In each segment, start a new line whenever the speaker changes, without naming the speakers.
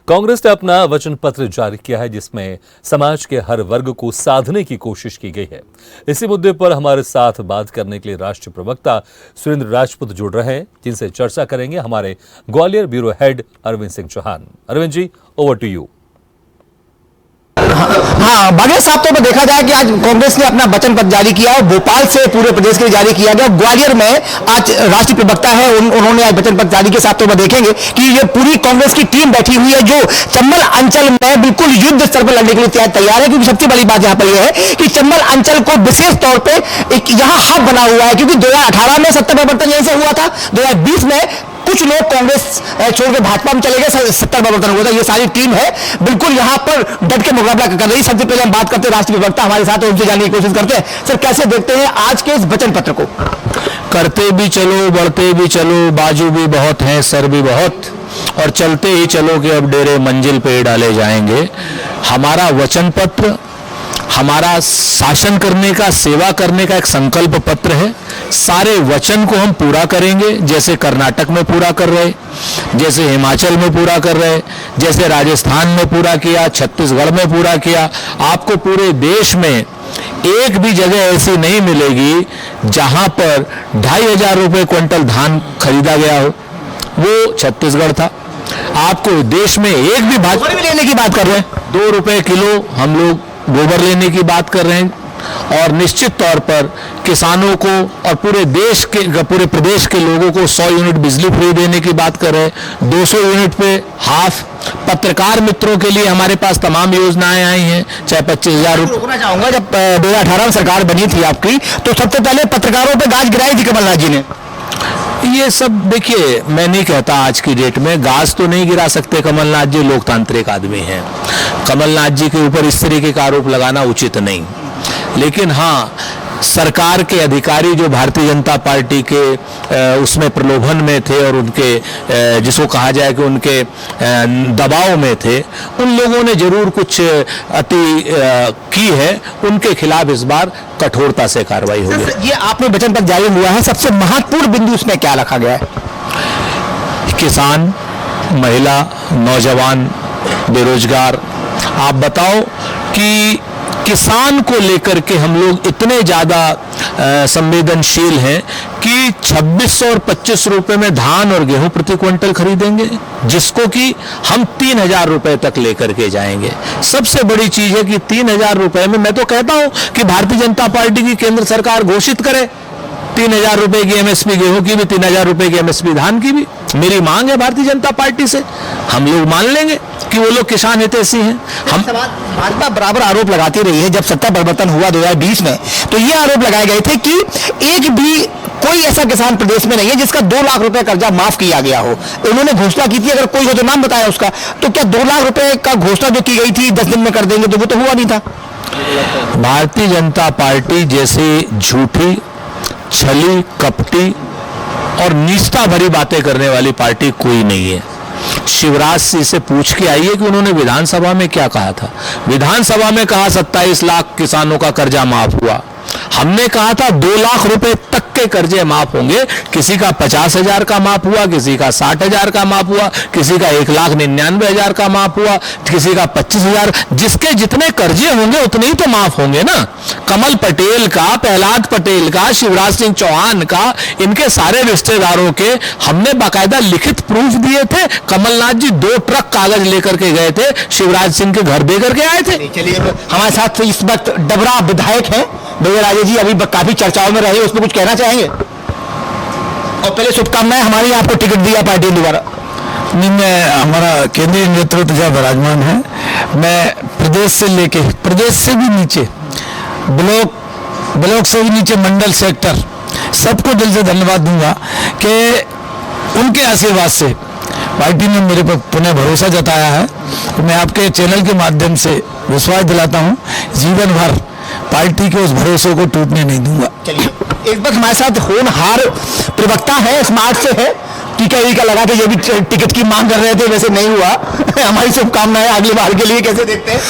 कांग्रेस ने अपना वचन पत्र जारी किया है जिसमें समाज के हर वर्ग को साधने की कोशिश की गई है। इसी मुद्दे पर हमारे साथ बात करने के लिए राष्ट्रीय प्रवक्ता सुरेंद्र राजपूत जुड़ रहे हैं, जिनसे चर्चा करेंगे हमारे Gwalior bureau head Arvind Singh Chauhan. Arvind ji, over to you.
हाँ, बागेश्वर साफ तौर पर देखा जाए कि आज कांग्रेस ने अपना वचन पत्र जारी किया और भोपाल से पूरे प्रदेश के लिए जारी किया गया। ग्वालियर में आज राष्ट्रीय प्रवक्ता है, उन्होंने आज वचन पत्र जारी किया। साफ तौर पर देखेंगे कि ये पूरी कांग्रेस की टीम बैठी हुई है जो चंबल अंचल में बिल्कुल युद्ध स्तर पर लड़ने के लिए तैयार है। क्योंकि सबसे बड़ी बात यहाँ पर यह है कि चंबल अंचल को विशेष तौर पर एक यहाँ हब बना हुआ है, क्योंकि 2018 में सत्ता परिवर्तन यहीं से हुआ था। 2020 में कुछ लोग कांग्रेस छोड़ के भाजपा में चले गए, सत्ता परिवर्तन हुआ था। ये सारी टीम है बिल्कुल यहाँ पर डट के मुकाबला कर रही है। सबसे पहले हम बात करते हैं राष्ट्रीय प्रवक्ता हमारे साथ, उनसे जानने की कोशिश करते हैं। सर, कैसे देखते हैं आज के इस वचन पत्र को?
करते भी चलो, बढ़ते भी चलो, बाजू भी बहुत हैं, सर भी बहुत, और चलते ही चलो कि अब डेरे मंजिल पे डाले जाएंगे। हमारा वचन पत्र हमारा शासन करने का, सेवा करने का एक संकल्प पत्र है। सारे वचन को हम पूरा करेंगे, जैसे कर्नाटक में पूरा कर रहे, जैसे हिमाचल में पूरा कर रहे, जैसे राजस्थान में पूरा किया, छत्तीसगढ़ में पूरा किया। आपको पूरे देश में एक भी जगह ऐसी नहीं मिलेगी जहां पर 2,500 रुपये क्विंटल धान खरीदा गया हो, वो छत्तीसगढ़ था। आपको देश में एक भी भाजपा लेने की बात कर रहे हैं, 2 रुपये किलो हम लोग गोबर लेने की बात कर रहे हैं। और निश्चित तौर पर किसानों को और पूरे देश के, पूरे प्रदेश के लोगों को 100 यूनिट बिजली फ्री देने की बात कर रहे हैं। 200 यूनिट पे हाफ। पत्रकार मित्रों के लिए हमारे पास तमाम योजनाएं आई हैं, चाहे 25,000 रुपये।
रोकना चाहूंगा, जब 2018 में सरकार बनी थी आपकी, तो सबसे पहले पत्रकारों पर गाज गिराई थी कमलनाथ जी ने।
ये सब देखिए, मैं नहीं कहता आज की डेट में गाज तो नहीं गिरा सकते। कमलनाथ जी लोकतांत्रिक आदमी हैं, कमलनाथ जी के ऊपर इस तरीके का आरोप लगाना उचित नहीं। लेकिन हाँ, सरकार के अधिकारी जो भारतीय जनता पार्टी के उसमें प्रलोभन में थे और उनके जिसको कहा जाए कि उनके दबाव में थे, उन लोगों ने जरूर कुछ अति की है। उनके खिलाफ इस बार कठोरता से कार्रवाई होगी।
ये आपने वचन पत्र जारी हुआ है, सबसे महत्वपूर्ण बिंदु इसमें क्या रखा गया है?
किसान, महिला, नौजवान, बेरोजगार। आप बताओ कि किसान को लेकर के हम लोग इतने ज्यादा संवेदनशील हैं कि 2600 और 25 रुपए में धान और गेहूं प्रति क्विंटल खरीदेंगे, जिसको कि हम 3,000 रुपए तक लेकर के जाएंगे। सबसे बड़ी चीज है कि 3,000 रुपए में, मैं तो कहता हूं कि भारतीय जनता पार्टी की केंद्र सरकार घोषित करे 3,000 रुपए की एमएसपी गेहूं की भी, 3,000 रुपए की एमएसपी धान की भी। मेरी मांग है भारतीय जनता पार्टी से, हम लोग मान लेंगे कि वो लोग किसान हितैषी हैं। हम
भाजपा बराबर आरोप लगाती रही है। जब सत्ता परिवर्तन हुआ 2020 में, तो ये आरोप लगाए गए थे कि एक भी कोई ऐसा किसान प्रदेश में नहीं है जिसका 2 लाख रुपए कर्जा माफ किया गया हो। उन्होंने घोषणा की थी, अगर कोई हो तो नाम बताया उसका। तो क्या 2 लाख रुपए का घोषणा जो की गई थी 10 दिन में कर देंगे, तो वो तो हुआ नहीं था।
भारतीय जनता पार्टी जैसी झूठी, छली, कपटी और निष्ठा भरी बातें करने वाली पार्टी कोई नहीं है। शिवराज सिंह से पूछ के आइए कि उन्होंने विधानसभा में क्या कहा था। विधानसभा में कहा 27 लाख किसानों का कर्जा माफ हुआ। हमने कहा था 2 लाख रुपए तक के कर्जे माफ होंगे। किसी का 50,000 का माफ हुआ, किसी का 60,000 का माफ हुआ, किसी का 1,99,000 का माफ हुआ, किसी का 25,000। जिसके जितने कर्जे होंगे उतने ही तो माफ होंगे ना। कमल पटेल का, प्रहलाद पटेल का, शिवराज सिंह चौहान का, इनके सारे रिश्तेदारों के हमने बाकायदा लिखित प्रूफ दिए थे। कमलनाथ जी 2 ट्रक कागज लेकर के गए थे, शिवराज सिंह के घर दे करके आए थे।
चलिए, हमारे साथ इस वक्त डबरा विधायक हैं भैया राजे जी, अभी काफी चर्चाओं में रहे, उसमें कुछ कहना चाहेंगे? और पहले शुभकामनाएं, हमारी आपको टिकट दिया पार्टी ने दोबारा।
मैं, हमारा केंद्रीय नेतृत्व जहाँ विराजमान है, मैं प्रदेश से लेके, प्रदेश से भी नीचे, ब्लॉक से भी नीचे, मंडल, सेक्टर, सबको दिल से धन्यवाद दूंगा कि उनके आशीर्वाद से पार्टी ने मेरे पर पुनः भरोसा जताया है। मैं आपके चैनल के माध्यम से विश्वास दिलाता हूँ, जीवन भर पार्टी के उस भरोसे को टूटने नहीं दूंगा।
चलिए, एक बार हमारे साथ होनहार प्रवक्ता है, स्मार्ट से है, टीका लगा के ये भी टिकट की मांग कर रहे थे, वैसे नहीं हुआ। हमारी शुभकामनाएं अगली बार के लिए। कैसे देखते हैं?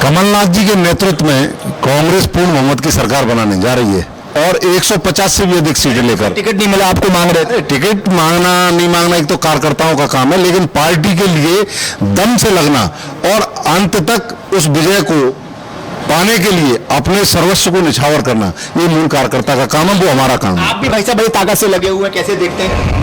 कमलनाथ जी के नेतृत्व में कांग्रेस पूर्ण बहुमत की सरकार बनाने जा रही है।
और 150 से भी अधिक सीटें लेकर।
टिकट नहीं मिला आपको, मांग रहे थे?
टिकट मांगना नहीं मांगना एक तो कार्यकर्ताओं का काम है, लेकिन पार्टी के लिए दम से लगना और अंत तक उस विजय को पाने के लिए अपने सर्वस्व को निछावर करना, ये मूल कार्यकर्ता का काम है, वो हमारा काम है।
आप भी भाई साहब बड़ी ताकत से लगे हुए हैं, कैसे देखते हैं?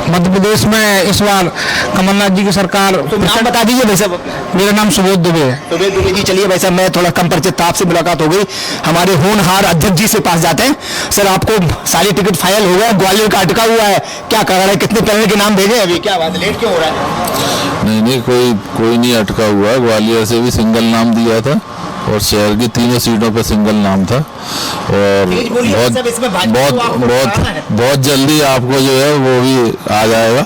मध्य प्रदेश में इस बार कमलनाथ जी की सरकार।
तो नाम बता दीजिए भाई साहब।
मेरा नाम सुबोध दुबे है।
सुबेद दुबे जी, चलिए भाई साहब, मैं थोड़ा कम परिचित था, आपसे मुलाकात हो गई, हमारे होनहार अध्यक्ष जी से पास जाते हैं। सर, आपको सारी टिकट फाइनल हो गया, ग्वालियर का अटका हुआ है, क्या कारण है? कितने पैनल के नाम भेजे अभी, क्या बात, लेट क्यों हो रहा है?
नहीं, कोई नहीं अटका हुआ है। ग्वालियर से भी सिंगल नाम दिया था और शहर की तीनों सीटों पे सिंगल नाम था, और बहुत जल्दी आपको जो है वो भी आ जाएगा।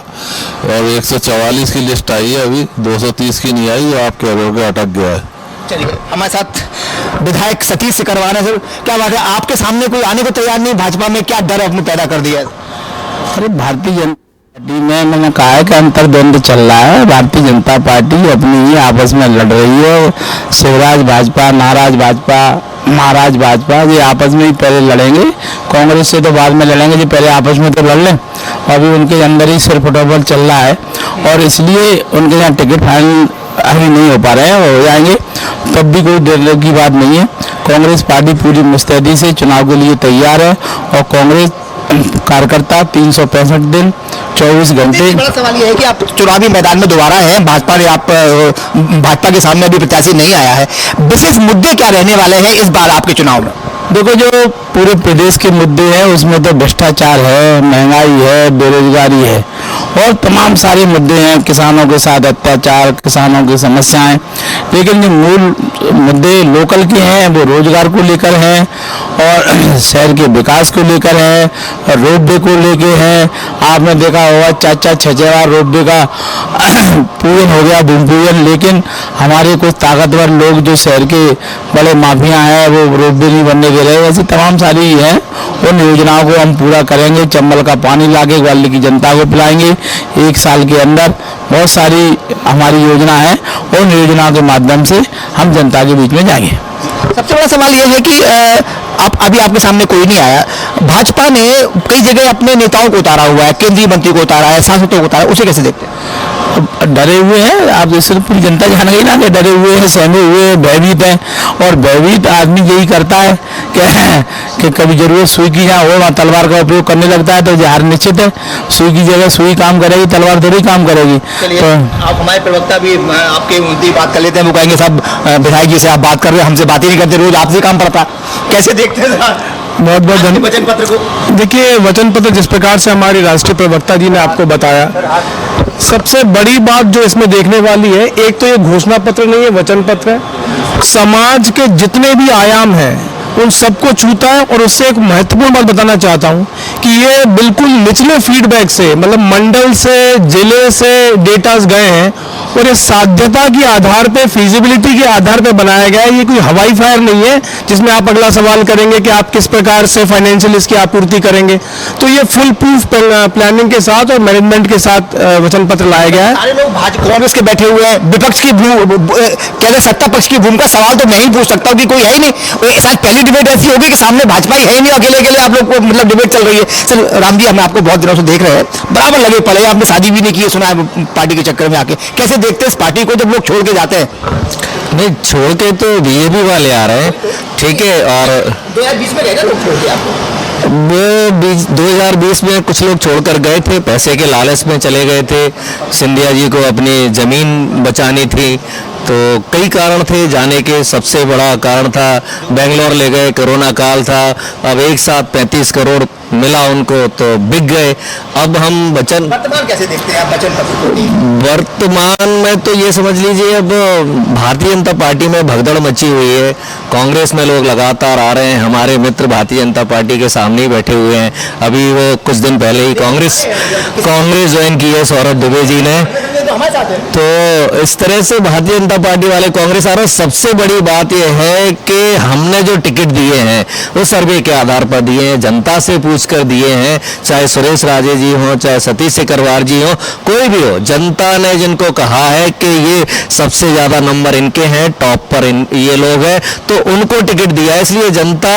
और 144 की लिस्ट आई है, अभी 230 की नहीं आई, जो आप कह रहे हो कि अटक गया है।
चलिए, हमारे साथ विधायक सतीश से करवा रहे हैं। सर, क्या बात है, आपके सामने कोई आने को तैयार नहीं भाजपा में, क्या डर आपने पैदा कर दिया है?
अरे भारतीय जनता पार्टी में मैंने कहा है कि अंतर्द्वंद चल रहा है। भारतीय जनता पार्टी अपनी ही आपस में लड़ रही है। शिवराज भाजपा, नाराज भाजपा, महाराज भाजपा, ये आपस में ही पहले लड़ेंगे। कांग्रेस से तो बाद में लड़ेंगे, जो पहले आपस में तो लड़ लें। अभी उनके अंदर ही सिर फुटबॉल चल रहा है, और इसलिए उनके यहाँ टिकट फाइनल अभी नहीं हो पा रहे हैं, हो जाएंगे तब भी कोई डर की बात नहीं है। कांग्रेस पार्टी पूरी मुस्तैदी से चुनाव के लिए तैयार है, और कांग्रेस कार्यकर्ता 365 दिन 24 घंटे।
बड़ा सवाल ये है कि आप चुनावी मैदान में दोबारा हैं, भाजपा के सामने अभी प्रत्याशी नहीं आया है, विशेष मुद्दे क्या रहने वाले हैं इस बार आपके चुनाव में?
देखो, जो पूरे प्रदेश के मुद्दे हैं उसमें तो भ्रष्टाचार है, महंगाई है, बेरोजगारी है, और तमाम सारे मुद्दे हैं। किसानों के साथ अत्याचार, किसानों की समस्याएं, लेकिन जो मूल मुद्दे लोकल के हैं वो रोजगार को लेकर हैं, और शहर के विकास को लेकर है, और रोडवे को लेकर है। आपने देखा होगा 4-4 बार रोडवे का पूजन हो गया, भूमि पूजन, लेकिन हमारे कुछ ताकतवर लोग जो शहर के बड़े माफिया हैं वो रोडवे नहीं बनने दे रहे। ऐसी तमाम सारी हैं, उन योजनाओं को हम पूरा करेंगे। चंबल का पानी लाके ग्वालियर की जनता को पिलाएंगे 1 साल के अंदर। बहुत सारी हमारी योजना है, उन योजनाओं के माध्यम से हम जनता के बीच में जाएंगे।
सबसे बड़ा सवाल यह है कि अभी आपके सामने कोई नहीं आया, भाजपा ने कई जगह अपने नेताओं को उतारा हुआ है, केंद्रीय मंत्री को उतारा है, सांसदों को उतारा है, उसे कैसे देखते हैं?
डरे हुए हैं, आप सिर्फ पूरी जनता जान गई ना कि डरे हुए हैं, सहमे हुए हैं, भयभीत हैं। और भयभीत आदमी यही करता है कि कभी जरूरत सुई की जहाँ हो वहाँ तलवार का उपयोग करने लगता है, तो हार निश्चित है। सुई की जगह सुई काम करेगी, तलवार थोड़ी काम करेगी।
तो आप हमारे प्रवक्ता भी आपके उनकी बात कर लेते हैं, वो कहेंगे साहब विधायक जी से आप बात कर रहे हैं, हमसे बात ही नहीं करते, रोज आपसे काम पड़ता है, कैसे देखते हैं?
बहुत बहुत धन्यवाद।
वचन पत्र को
देखिए, वचन पत्र जिस प्रकार से हमारी राष्ट्रीय प्रवक्ता जी ने आपको बताया, सबसे बड़ी बात जो इसमें देखने वाली है, एक तो ये घोषणा पत्र नहीं है, वचन पत्र है। समाज के जितने भी आयाम हैं उन सबको छूता है। और उससे एक महत्वपूर्ण बात बताना चाहता हूं कि ये बिल्कुल निचले फीडबैक से, मतलब मंडल से, जिले से डेटास गए हैं, और ये साध्यता के आधार पे, फिजिबिलिटी के आधार पे बनाया गया है। ये कोई हवाई फायर नहीं है जिसमें आप अगला सवाल करेंगे कि आप किस प्रकार से फाइनेंशियल इसकी आपूर्ति करेंगे। तो ये फुल प्रूफ प्लानिंग के साथ और मैनेजमेंट के साथ वचन पत्र लाया गया है।
सारे लोग कांग्रेस के बैठे हुए हैं, विपक्ष की कहते सत्ता पक्ष की भूमिका, सवाल तो मैं ही पूछ सकता हूँ कि कोई है ही नहीं। शायद पहली डिबेट ऐसी होगी कि सामने भाजपा ही है ही नहीं, अकेले आप लोग को मतलब डिबेट चल रही है। सर राम जी, हम आपको बहुत दिनों से देख रहे हैं, बराबर लगे पड़े, आपने शादी भी नहीं की, सुना है पार्टी के चक्कर में आके, कैसे देखते हैं इस पार्टी को जब लोग छोड़ के जाते हैं?
नहीं, छोड़ के तो बीजेपी वाले आ रहे हैं, ठीक है। और
2020 में गए ना लोग छोड़ के आपको?
वो 2020 में कुछ लोग छोड़कर गए थे, पैसे के लालच में चले गए थे। सिंधिया जी को अपनी जमीन बचानी थी, तो कई कारण थे जाने के। सबसे बड़ा कारण था बेंगलोर ले गए, कोरोना काल था, अब एक साथ 35 करोड़ मिला उनको तो बिक गए। अब हम
वर्तमान कैसे देखते हैं आप वचन पत्र को?
वर्तमान में तो ये समझ लीजिए, अब भारतीय जनता पार्टी में भगदड़ मची हुई है। कांग्रेस में लोग लगातार आ रहे हैं, हमारे मित्र भारतीय जनता पार्टी के सामने ही बैठे हुए हैं। अभी वो कुछ दिन पहले ही कांग्रेस ज्वाइन की है सौरभ दुबे जी ने,
तो हमारे साथ है।
तो इस तरह से भारतीय जनता पार्टी वाले कांग्रेस आ रहे हैं। सबसे बड़ी बात यह है कि हमने जो टिकट दिए हैं वो सर्वे के आधार पर दिए हैं, जनता से पूछकर दिए हैं। चाहे सुरेश राजे जी हो, चाहे सतीश सिकरवार जी हो, कोई भी हो, जनता ने जिनको कहा है कि ये सबसे ज्यादा नंबर इनके हैं, टॉप पर ये लोग हैं, तो उनको टिकट दिया है। इसलिए जनता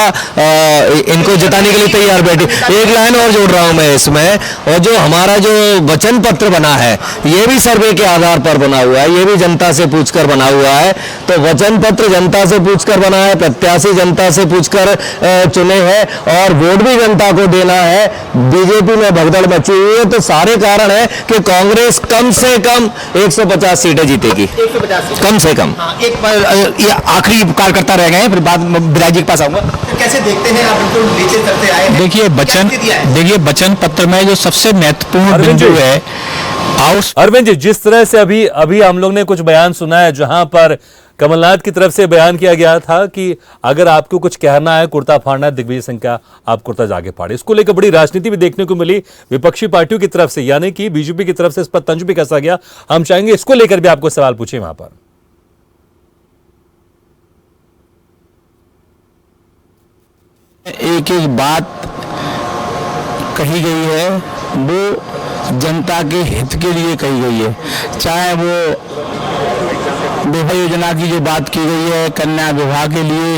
इनको जिताने के लिए तैयार बैठी। एक लाइन और जोड़ रहा हूं मैं इसमें, और जो हमारा जो वचन पत्र बना है ये भी सर्वे के आधार पर बना हुआ है, ये भी जनता से पूछकर बना हुआ है। तो वचन पत्र जनता से पूछकर बना है, प्रत्याशी जनता से पूछकर चुने हैं, और वोट भी जनता को देना है। बीजेपी में भगदड़ मची हुई है, तो सारे कारण है कि कांग्रेस कम से कम 150 सीटें जीतेगी,
150
कम से कम।
एक ये आखिरी कार्यकर्ता रह गए हैं, फिर बाद में बिराज जी के पास आऊंगा। तो कैसे देखते हैं आप, बिल्कुल नीचे तक से आए हैं।
देखिए वचन पत्र में जो सबसे महत्वपूर्ण
अरविंद
बिंदु
जी।
है
अरविंद जी, जिस तरह से अभी हम लोग ने कुछ बयान सुना है जहां पर कमलनाथ की तरफ से बयान किया गया था कि अगर आपको कुछ कहना है, कुर्ता फाड़ना है, दिग्विजय सिंह का आप कुर्ता जाके फाड़े। इसको लेकर बड़ी राजनीति भी देखने को मिली विपक्षी पार्टियों की तरफ से, यानी कि बीजेपी की तरफ से इस पर तंज भी कसा गया। हम चाहेंगे इसको लेकर भी आपको सवाल पूछे वहां पर।
एक एक बात कही गई है वो जनता के हित के लिए कही गई है। चाहे वो विवाह योजना की जो बात की गई है, कन्या विवाह के लिए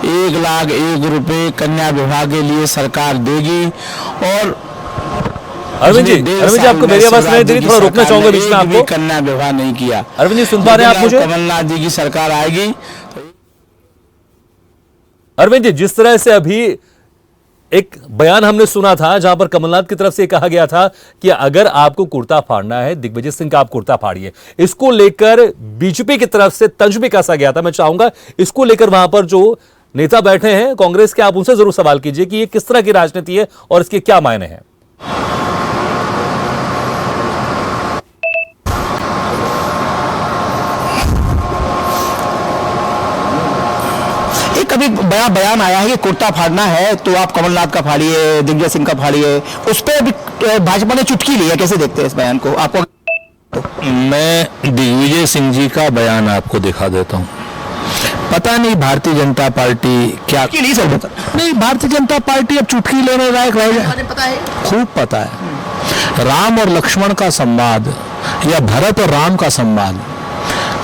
1,01,000 रुपए कन्या विवाह के लिए सरकार देगी। और
अरविंद जी आपको मेरी आवाज सुनाई दे रही? थोड़ा रोकना चाहूंगा बीच में आपको।
कन्या विवाह नहीं किया।
अरविंद जी सुन पा रहे हैं आप मुझे?
कमलनाथ जी की सरकार आएगी।
अरविंद जी, जिस तरह से अभी एक बयान हमने सुना था जहां पर कमलनाथ की तरफ से कहा गया था कि अगर आपको कुर्ता फाड़ना है, दिग्विजय सिंह का आप कुर्ता फाड़िए, इसको लेकर बीजेपी की तरफ से तंज भी कसा गया था। मैं चाहूंगा इसको लेकर वहां पर जो नेता बैठे हैं कांग्रेस के, आप उनसे जरूर सवाल कीजिए कि ये किस तरह की राजनीति है और इसके क्या मायने हैं।
कभी बड़ा बयान आया है कि कुर्ता फाड़ना है तो आप कमलनाथ का फाड़िए, दिग्विजय सिंह का फाड़िए, उस पर अभी भाजपा ने चुटकी ली है। कैसे देखते हैं इस बयान को? आपको
मैं दिग्विजय सिंह जी का बयान आपको दिखा देता हूं। पता नहीं भारतीय जनता पार्टी क्या
ली सर बता
नहीं, भारतीय जनता पार्टी अब चुटकी लेने लायक रह जाए।
पता है,
खूब पता है। राम और लक्ष्मण का संवाद या भरत और राम का संवाद,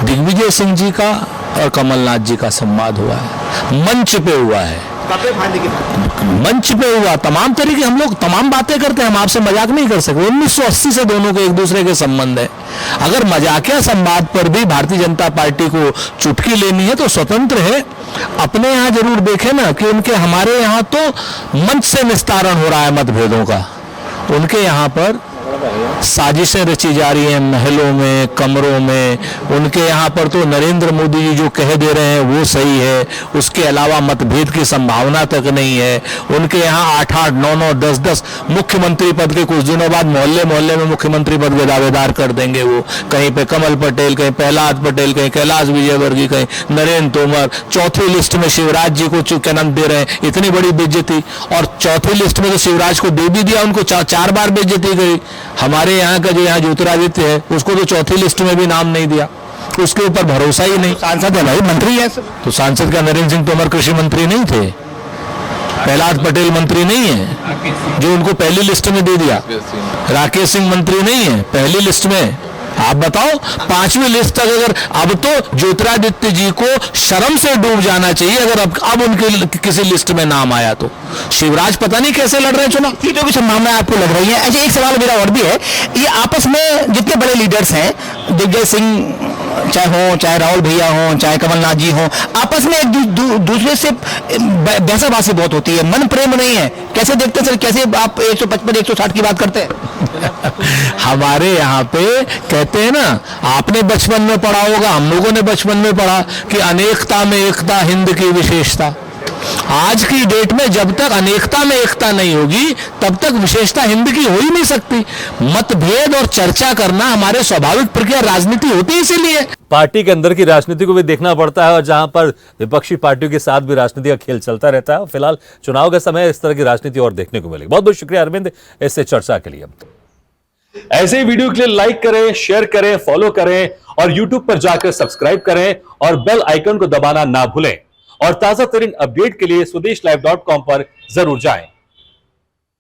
दिग्विजय सिंह जी का और कमलनाथ जी का संवाद हुआ है, मंच पे हुआ है। मंच पे हुआ, तमाम तरीके, हम लोग तमाम बातें करते हैं, हम आपसे मजाक नहीं कर सकते। 1980 से दोनों के एक दूसरे के संबंध है। अगर मजाकिया संवाद पर भी भारतीय जनता पार्टी को चुटकी लेनी है तो स्वतंत्र है। अपने यहाँ जरूर देखें ना कि उनके, हमारे यहाँ तो मंच से निस्तारण हो रहा है मतभेदों का, उनके यहाँ पर साजिशें रची जा रही हैं महलों में, कमरों में। उनके यहाँ पर तो नरेंद्र मोदी जी जो कह दे रहे हैं वो सही है, उसके अलावा मतभेद की संभावना तक नहीं है। उनके यहाँ 8-8, 9-9, 10-10 मुख्यमंत्री पद के कुछ दिनों बाद मोहल्ले मोहल्ले में मुख्यमंत्री पद के दावेदार कर देंगे वो। कहीं पे कमल पटेल, कहीं प्रहलाद पटेल, कहीं कैलाश विजयवर्गीय, कहीं नरेंद्र तोमर। चौथी लिस्ट में शिवराज जी को नाम दे रहे हैं, इतनी बड़ी बेइज्जती। और चौथी लिस्ट में तो शिवराज को दे भी दिया, उनको 4 बार बेइज्जती गई। हमारे यहाँ का जो यहाँ ज्योतिरादित्य है उसको तो चौथी लिस्ट में भी नाम नहीं दिया, उसके ऊपर भरोसा ही नहीं।
सांसद है भाई, मंत्री है।
तो सांसद का नरेंद्र सिंह तोमर कृषि मंत्री नहीं थे? प्रहलाद पटेल मंत्री नहीं है जो उनको पहली लिस्ट में दे दिया? राकेश सिंह मंत्री नहीं है पहली लिस्ट में? आप बताओ, 5वीं लिस्ट तक अगर, अब तो ज्योतिरादित्य जी को शर्म से डूब जाना चाहिए अगर अब उनके किसी लिस्ट में नाम आया तो। शिवराज पता नहीं कैसे लड़ रहे हैं चुनाव,
सीटों की संभावना आपको लग रही है। अच्छा, एक सवाल मेरा और भी है, ये आपस में जितने बड़े लीडर्स हैं, दिग्विजय सिंह चाहे हो, चाहे राहुल भैया हो, चाहे कमलनाथ जी हो, आपस में एक दूसरे से बहसाबाजी बहुत होती है, मन प्रेम नहीं है। कैसे देखते हैं सर, कैसे आप 155, 160 की बात करते हैं?
हमारे यहाँ पे कहते हैं ना, आपने बचपन में पढ़ा होगा, हम लोगों ने बचपन में पढ़ा कि अनेकता में एकता हिंद की विशेषता। आज की डेट में जब तक अनेकता में एकता नहीं होगी तब तक विशेषता हिंद की हो ही नहीं सकती। मतभेद और चर्चा करना हमारे स्वाभाविक प्रक्रिया, राजनीति होती है इसीलिए।
पार्टी के अंदर की राजनीति को भी देखना पड़ता है और जहां पर विपक्षी पार्टियों के साथ भी राजनीति का खेल चलता रहता है। फिलहाल चुनाव का समय इस तरह की राजनीति और देखने को मिलेगी। बहुत बहुत शुक्रिया अरविंद इससे चर्चा के लिए। ऐसे ही वीडियो के लिए लाइक करें, शेयर करें, फॉलो करें और YouTube पर जाकर सब्सक्राइब करें और बेल आइकन को दबाना ना भूलें। और ताजा तरीन अपडेट के लिए swedeshlive.com पर जरूर जाएं।